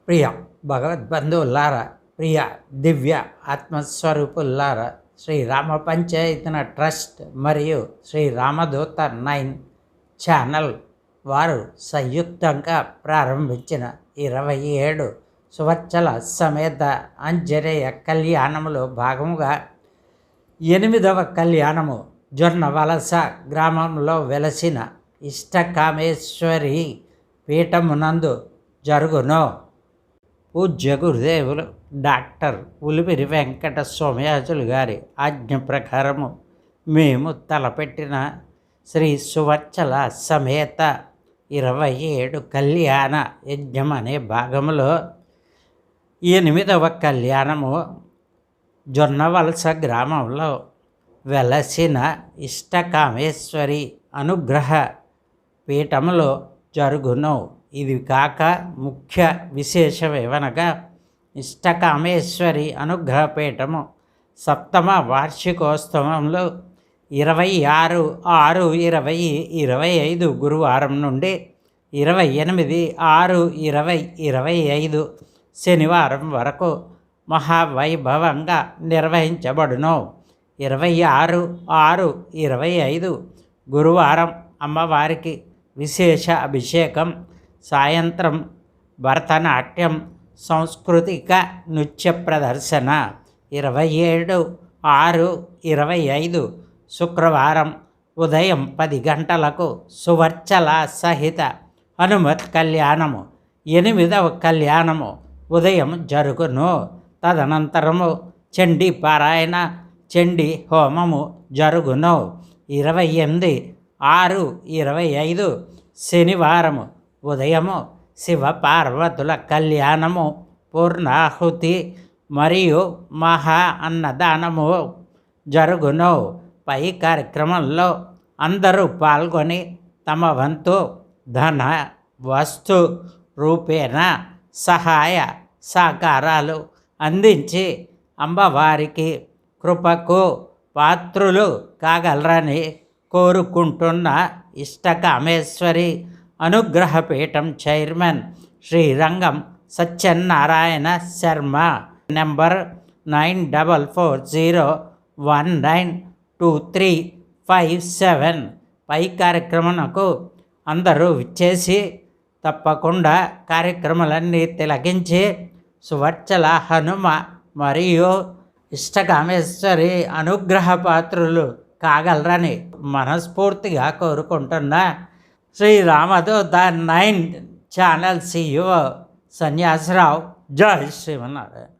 ప్రియ భగవద్బంధువులారా, ప్రియ దివ్య ఆత్మస్వరూపులారా, Srirama పంచాయతన trust మరియు శ్రీ రామదూత 9 channel వారు సంయుక్తంగా ప్రారంభించిన 27 సంవత్సరాల సమేత ఆంజనేయ కళ్యాణములో భాగముగా 8వ కళ్యాణము జొన్నవలస గ్రామంలో వెలసిన ఇష్టకామేశ్వరి పీఠమునందు జరుగును. పూజ్య గురుదేవులు డాక్టర్ ఉలిపిరి వెంకట సోమయాజులు గారి ఆజ్ఞ ప్రకారము మేము తలపెట్టిన శ్రీ సువత్సల సమేత 27 కళ్యాణ యజ్ఞం అనే భాగంలో 8వ కళ్యాణము జొన్నవలస గ్రామంలో వెలసిన ఇష్టకామేశ్వరి అనుగ్రహ పీఠములో జరుగును. ఇది కాక ముఖ్య విశేషమేవనగా ఇష్టకామేశ్వరి అనుగ్రహ పీఠము 7వ వార్షికోత్సవంలో 26/6/2025 గురువారం నుండి 28/6/2025 శనివారం వరకు మహావైభవంగా నిర్వహించబడును. 26/6/25 గురువారం అమ్మవారికి విశేష అభిషేకం, సాయంత్రం భరతనాట్యం, సాంస్కృతిక నృత్య ప్రదర్శన. 27/6/25 శుక్రవారం ఉదయం 10 గంటలకు సువర్చల సహిత హనుమత్ కళ్యాణము, 8వ కళ్యాణము ఉదయం జరుగును. తదనంతరము చండీ పారాయణ, చండీ హోమము జరుగును. 28/6/25 శనివారము ఉదయము శివ పార్వతుల కళ్యాణము, పూర్ణాహుతి మరియు మహా అన్నదానము జరుగును. పై కార్యక్రమంలో అందరూ పాల్గొని తమ వంతు ధన వస్తు రూపేణ సహాయ సహకారాలు అందించి అమ్మవారికి కృపకు పాత్రులు కాగలరని కోరుకుంటున్న ఇష్టకామేశ్వరి అనుగ్రహపీఠం చైర్మన్ శ్రీరంగం సత్యనారాయణ శర్మ. నెంబర్ 9440192357. పై కార్యక్రమంకు అందరూ విచ్చేసి తప్పకుండా కార్యక్రమాలన్నీ తిలకించి సువర్చల హనుమ మరియు ఇష్టకామేశ్వరి అనుగ్రహ పాత్రులు కాగలరని మనస్ఫూర్తిగా కోరుకుంటున్న శ్రీ రామదూత 9 ఛానల్ CEO సన్యాసరావు. జై శ్రీమన్నారాయణ.